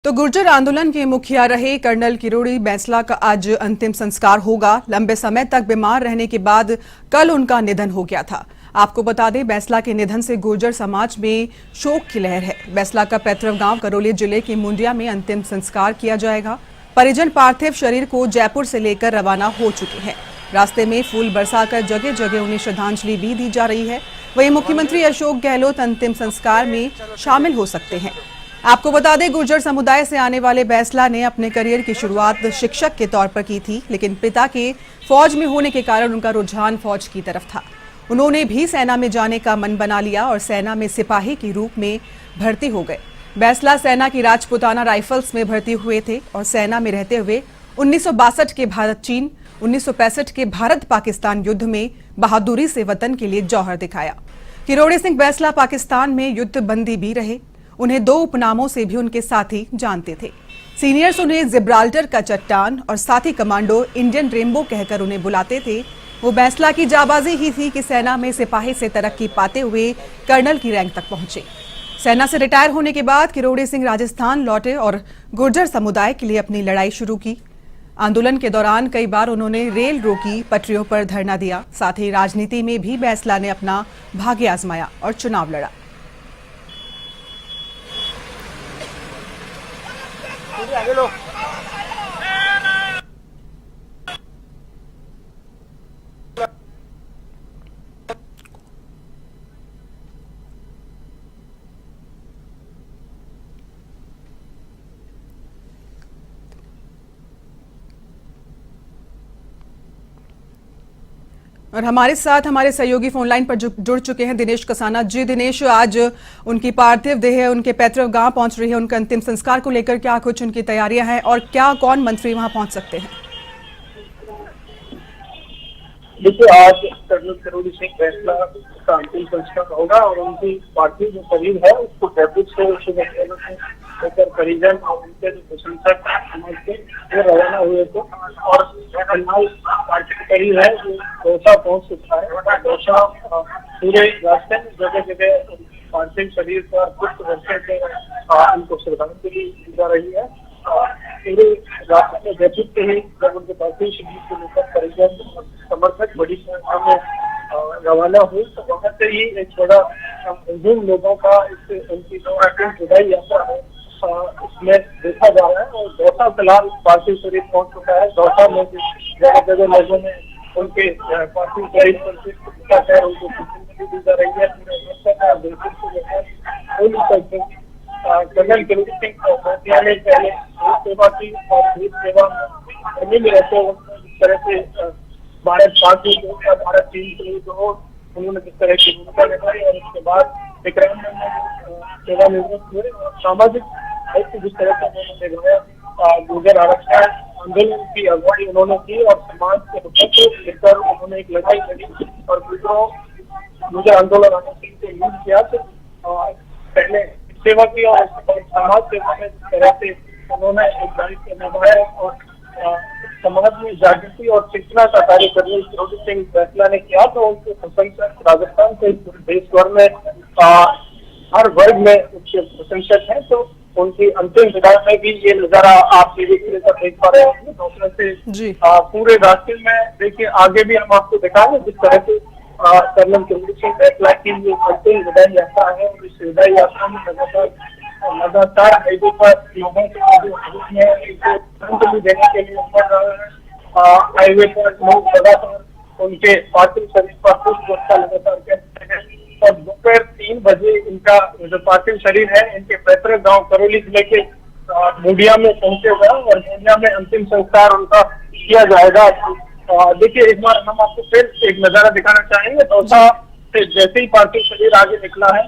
तो गुर्जर आंदोलन के मुखिया रहे कर्नल किरोड़ी बैंसला का आज अंतिम संस्कार होगा। लंबे समय तक बीमार रहने के बाद कल उनका निधन हो गया था। आपको बता दें, बैंसला के निधन से गुर्जर समाज में शोक की लहर है। बैंसला का पैतृक गांव करौली जिले के मुंडिया में अंतिम संस्कार किया जाएगा। परिजन पार्थिव शरीर को जयपुर से लेकर रवाना हो चुके हैं। रास्ते में फूल बरसाकर जगह जगह उन्हें श्रद्धांजलि भी दी जा रही है। वहीं मुख्यमंत्री अशोक गहलोत अंतिम संस्कार में शामिल हो सकते हैं। आपको बता दें, गुर्जर समुदाय से आने वाले बैंसला ने अपने करियर की शुरुआत शिक्षक के तौर पर की थी, लेकिन पिता के फौज में होने के कारण उनका रुझान फौज की तरफ था। उन्होंने भी सेना में जाने का मन बना लिया और सेना में सिपाही के रूप में भर्ती हो गए। बैंसला सेना की राजपुताना राइफल्स में भर्ती हुए थे और सेना में रहते हुए 1962 के भारत चीन, 1965 के भारत पाकिस्तान युद्ध में बहादुरी से वतन के लिए जौहर दिखाया। किरोड़ी सिंह बैंसला पाकिस्तान में युद्ध बंदी भी रहे। उन्हें 2 उपनामों से भी उनके साथी जानते थे। सीनियर्स उन्हें जिब्राल्टर का चट्टान और साथी कमांडो इंडियन रेनबो कहकर उन्हें बुलाते थे। वो बैंसला की जाबाजी ही थी कि सेना में सिपाही से तरक्की पाते हुए कर्नल की रैंक तक पहुंचे। सेना से रिटायर होने के बाद किरोड़ी सिंह राजस्थान लौटे और गुर्जर समुदाय के लिए अपनी लड़ाई शुरू की। आंदोलन के दौरान कई बार उन्होंने रेल रोकी, पटरियों पर धरना दिया। साथ ही राजनीति में भी बैंसला ने अपना भाग्य आजमाया और चुनाव लड़ा। आगे लो। और हमारे साथ हमारे सहयोगी फोन लाइन पर जुड़ चुके हैं दिनेश कसाना जी। दिनेश, आज उनकी पार्थिव देह उनके पैतृक गांव पहुंच रही है। उनके अंतिम संस्कार को लेकर क्या कुछ उनकी तैयारियां हैं और क्या कौन मंत्री वहां पहुंच सकते हैं? देखिए, आज कर्नल किरोड़ी सिंह बैंसला का अंतिम संस्कार होगा और उनकी पार्थिव जो शरीर है उसको जयपुर से लेकर परिजन और उनके जो प्रशंसक समाज के वो रवाना हुए थे और पार्थिव शरीर है वो दौसा पहुंच चुका है। दौसा पूरे रास्ते में जगह जगह पार्थिव शरीर पर पुष्प वर्षे से उनको श्रद्धांजलि दी जा रही है। पूरे रास्ते में जयपुर से ही जब उनके पार्थिव शरीर को लेकर परिजन समर्थक बड़ी संख्या में रवाना हुई, तो वहां से ही एक बड़ा हुजूम लोगों का उनकी जो विदाई यात्रा है इसमें देखा जा रहा है। और दौसा फिलहाल पार्थिव शरीर पहुंच चुका है। दौसा में जगह जगह लोगों ने उनके पार्थिव शरीर पर उनको दी जा रही है। कर्नल किरोड़ी सिंह पहले सेवा की और देश सेवा में रहते हैं। जिस तरह से भारत पाकिस्तान भारत चीन के लिए जो उन्होंने जिस तरह की भूमिका निभाई और उसके बाद विक्रम में सेवा निवृत्त हुए और सामाजिक दायित्व जिस तरह से उन्होंने निभाया। गुर्जर आरक्षण आंदोलन की अगुवाई उन्होंने की और समाज के मुद्दों को लेकर उन्होंने एक लड़ाई लड़ी और गुर्जर आंदोलन आंदोलन से यूज किया। तो पहले सेवा की और समाज सेवा में जिस तरह से उन्होंने एक दायित्व निभाया और समाज में जागृति और शिक्षा का कार्य कर्नल किरोड़ी सिंह बैंसला ने किया, तो उनके प्रशंसक राजस्थान से देश भर में हर वर्ग में उनके प्रशंसक हैं। तो उनकी अंतिम विदाई में भी ये नजारा आप टीवी स्क्रीन पर देख पा रहे हैं। दूसरे से पूरे रास्ते में देखिए, आगे भी हम आपको दिखाएंगे जिस तरह से कर्नल किरोड़ी सिंह बैंसला की ये अंतिम विदाई यात्रा है। और इस विदाई यात्रा में लगातार हाईवे पर लोगों को देने के लिए उमड़ रहे हैं। हाईवे पर लोग लगातार उनके पार्थिव शरीर पर पुष्प वर्षा लगातार करते हैं और दोपहर 3 बजे इनका जो पार्थिव शरीर है इनके पैतृक गांव करौली जिले के मुंडिया में पहुंचेगा और मुंडिया में अंतिम संस्कार उनका किया जाएगा। देखिए, एक बार हम आपको फिर एक नजारा दिखाना चाहेंगे। दौसा से जैसे ही पार्थिव शरीर आगे निकला है,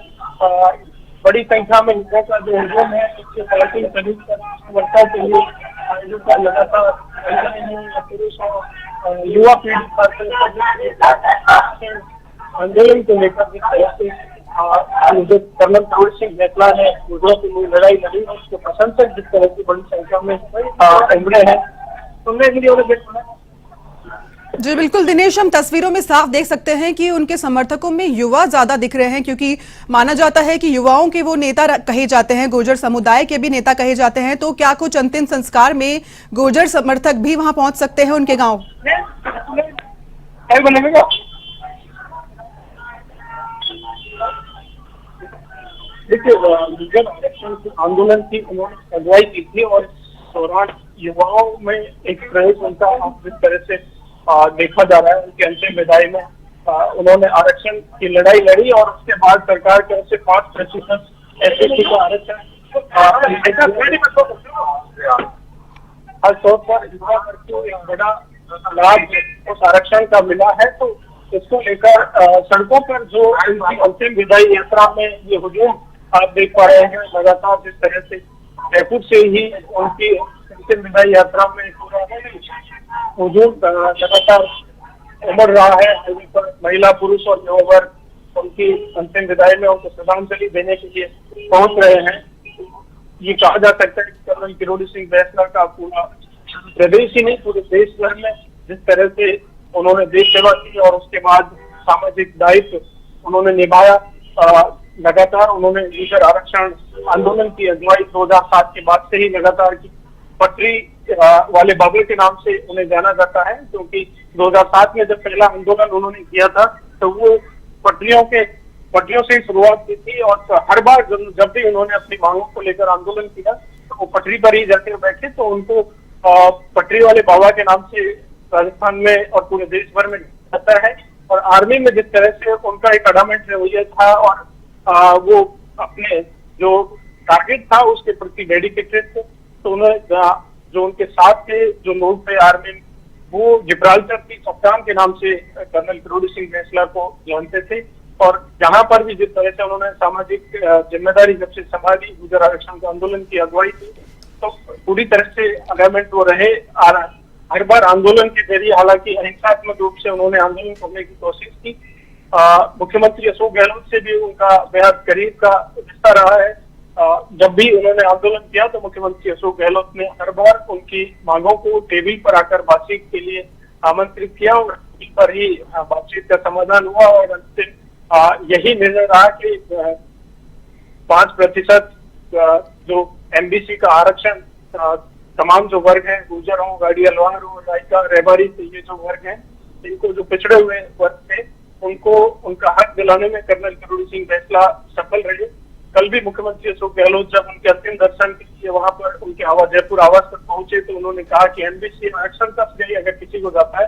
बड़ी संख्या में लोगों का जो हुजूम है इसके पार्थिव शरीर पर वर्षा के लिए आयोजन का लगातार पुरुष और युवा पीढ़ी आंदोलन को लेकर जिस तरह से कर्नल किरोड़ी सिंह बैंसला ने गुर्जरों के लिए लड़ाई लड़ी और उसके प्रशंसक जिस तरह की बड़ी संख्या में उमड़े हैं। सुनने के लिए जी बिल्कुल दिनेश, हम तस्वीरों में साफ देख सकते हैं कि उनके समर्थकों में युवा ज्यादा दिख रहे हैं, क्योंकि माना जाता है कि युवाओं के वो नेता कहे जाते हैं, गुर्जर समुदाय के भी नेता कहे जाते हैं। तो क्या कुछ अंतिम संस्कार में गुर्जर समर्थक भी वहां पहुंच सकते हैं उनके गांव? देखिए, गुर्जर आरक्षण आंदोलन की उन्होंने अगुवाई की थी और इस दौरान युवाओं में एक क्रेज उनका जिस तरह से देखा जा रहा है। उनकी अंतिम विदाई में उन्होंने आरक्षण की लड़ाई लड़ी और उसके बाद सरकार की ओर से 5% एससी का आरक्षण खास तौर पर युवा वर्ग को एक बड़ा लाभ उस आरक्षण का मिला है। तो इसको लेकर सड़कों पर जो उनकी अंतिम विदाई यात्रा में ये हुजूम आप देख पा रहे हैं लगातार, जिस तरह से जयपुर से ही उनकी अंतिम विदाई यात्रा में पूरा हुजूम लगातार उमड़ रहा है। हाईवे पर महिला पुरुष और युवा वर्ग उनकी अंतिम विदाई में उनको श्रद्धांजलि देने के लिए पहुंच रहे हैं। ये कहा जा सकता है कि कर्नल किरोड़ी सिंह बैसला का पूरा प्रदेश ही नहीं, पूरे देश भर में जिस तरह से उन्होंने देश सेवा की और उसके बाद सामाजिक दायित्व उन्होंने निभाया। लगातार उन्होंने गुर्जर आरक्षण आंदोलन की अगुवाई 2007 के बाद से ही लगातार की। पटरी वाले बाबे के नाम से उन्हें जाना जाता है, क्योंकि 2007 में जब पहला आंदोलन उन्होंने किया था तो वो पटरियों से ही शुरुआत की थी और हर बार जब भी उन्होंने अपनी मांगों को लेकर आंदोलन किया तो वो पटरी पर ही जाकर बैठे। तो उनको पटरी वाले बाबा के नाम से राजस्थान में और पूरे देश भर में जाता है। और आर्मी में जिस तरह से उनका एक अडामेंट रवैया था और वो अपने जो टारगेट था उसके प्रति डेडिकेटेड थे, तो उन्होंने जो उनके साथ के जो लोग थे आर्मी में, वो जिब्राल्टर की कप्तान के नाम से कर्नल किरोड़ी सिंह बैसला को जानते थे। और जहां पर भी जिस तरह से उन्होंने सामाजिक जिम्मेदारी जब से संभाली, गुर्जर आरक्षण के आंदोलन की अगुवाई की, तो पूरी तरह से अलाइनमेंट वो रहे। हर बार आंदोलन के जरिए, हालांकि अहिंसात्मक रूप से उन्होंने आंदोलन करने की कोशिश की। मुख्यमंत्री अशोक गहलोत से भी उनका बेहद करीब का रिश्ता रहा है। जब भी उन्होंने आंदोलन किया तो मुख्यमंत्री अशोक गहलोत ने हर बार उनकी मांगों को टेबल पर आकर बातचीत के लिए आमंत्रित किया और इस पर ही बातचीत का समाधान हुआ। और अंतिम यही निर्णय रहा कि 5% जो एमबीसी का आरक्षण तमाम जो वर्ग हैं, गुर्जर हो, गाड़िया लोहार हो, रायका, रेबारी से ये जो वर्ग हैं, इनको जो पिछड़े हुए वर्ग थे उनको उनका हक दिलाने में कर्नल किरोड़ी सिंह बैसला सफल रहे। कल भी मुख्यमंत्री अशोक गहलोत जब उनके अंतिम दर्शन के लिए वहां पर उनके जयपुर आवास पर पहुंचे तो उन्होंने कहा कि एमबीसी आरक्षण का श्रेय अगर किसी को जाता है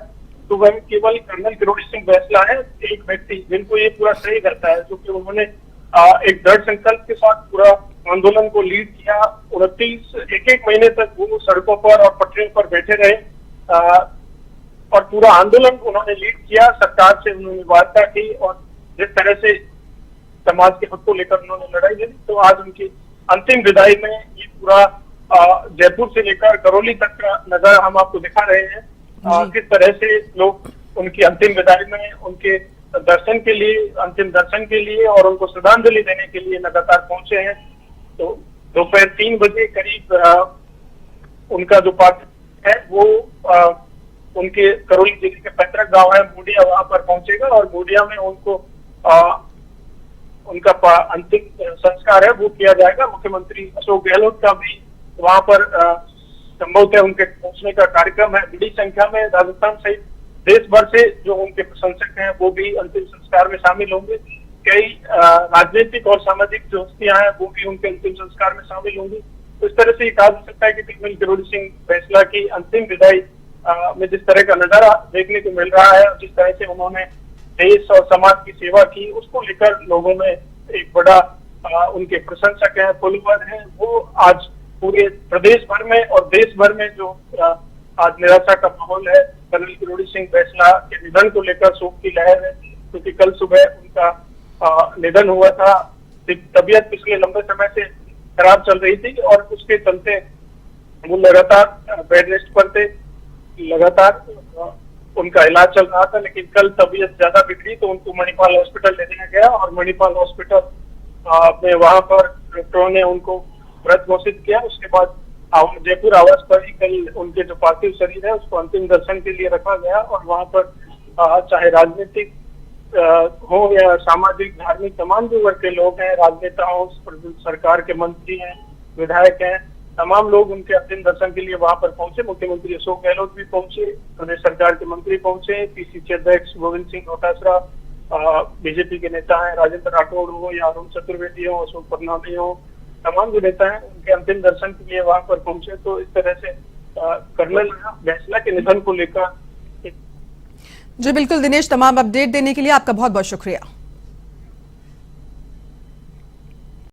तो वह केवल कर्नल किरोड़ी सिंह बैसला है, एक व्यक्ति जिनको ये पूरा श्रेय करता है, क्योंकि उन्होंने एक दृढ़ संकल्प के साथ पूरा आंदोलन को लीड किया। 29 एक महीने तक वो सड़कों पर और पटरियों पर बैठे रहे और पूरा आंदोलन उन्होंने लीड किया। सरकार से उन्होंने वार्ता की और जिस तरह से समाज के हक को लेकर उन्होंने लड़ाई लड़ी, तो आज उनकी अंतिम विदाई में ये पूरा जयपुर से लेकर करौली तक का नजारा हम आपको दिखा रहे हैं। किस तरह से लोग उनकी अंतिम विदाई में उनके दर्शन के लिए, अंतिम दर्शन के लिए और उनको श्रद्धांजलि देने के लिए लगातार पहुंचे हैं। तो दोपहर 3 बजे करीब उनका जो पार्थिव है वो उनके करौली जिले के पैतृक गांव है मूडिया, वहां पर पहुंचेगा और मूडिया में उनको उनका अंतिम संस्कार है वो किया जाएगा। मुख्यमंत्री अशोक गहलोत का भी वहां पर संभवतः उनके पहुंचने का कार्यक्रम है। बड़ी संख्या में राजस्थान सहित देश भर से जो उनके प्रशंसक हैं वो भी अंतिम संस्कार में शामिल होंगे। कई राजनीतिक और सामाजिक जो हस्तियां हैं वो भी उनके अंतिम संस्कार में शामिल होंगी। तो इस तरह से ये कहा जा सकता है कि कर्नल किरोड़ी सिंह बैसला की अंतिम विदाई में जिस तरह का नजारा देखने को मिल रहा है, जिस तरह से उन्होंने देश और समाज की सेवा की, उसको लेकर लोगों में एक बड़ा उनके प्रशंसक हैं, फॉलोअर हैं, वो आज पूरे प्रदेश भर में और देश भर में जो आज निराशा का माहौल है कर्नल किरोड़ी सिंह बैसला के निधन को लेकर शोक की लहर है, क्योंकि कल सुबह उनका निधन हुआ था। तबीयत पिछले लंबे समय से खराब चल रही थी और उसके चलते वो लगातार बेड रेस्ट पर थे, लगातार उनका इलाज चल रहा था। लेकिन कल तबीयत ज्यादा बिगड़ी तो उनको मणिपाल हॉस्पिटल ले जाया गया और मणिपाल हॉस्पिटल में वहां पर डॉक्टरों ने उनको मृत घोषित किया। उसके बाद जयपुर आवास पर ही कल उनके जो पार्थिव शरीर है उसको अंतिम दर्शन के लिए रखा गया और वहां पर चाहे राजनीतिक हो या सामाजिक धार्मिक तमाम जो वर्ग के लोग हैं, राजनेता हो, सरकार के मंत्री हैं, विधायक हैं, तमाम लोग उनके अंतिम दर्शन के लिए वहां पर पहुंचे। मुख्यमंत्री अशोक गहलोत भी पहुंचे, प्रदेश सरकार के मंत्री पहुंचे, पीसीसी अध्यक्ष गोविंद सिंह डोटासरा, बीजेपी के नेता हैं राजेंद्र राठौड़ हो या अरुण चतुर्वेदी हो, अशोक परनामी हो, तमाम जो नेता हैं उनके अंतिम दर्शन के लिए वहां पर पहुंचे। तो इस तरह से कर्नल बैंसला के निधन को लेकर जी बिल्कुल दिनेश, तमाम अपडेट देने के लिए आपका बहुत बहुत शुक्रिया।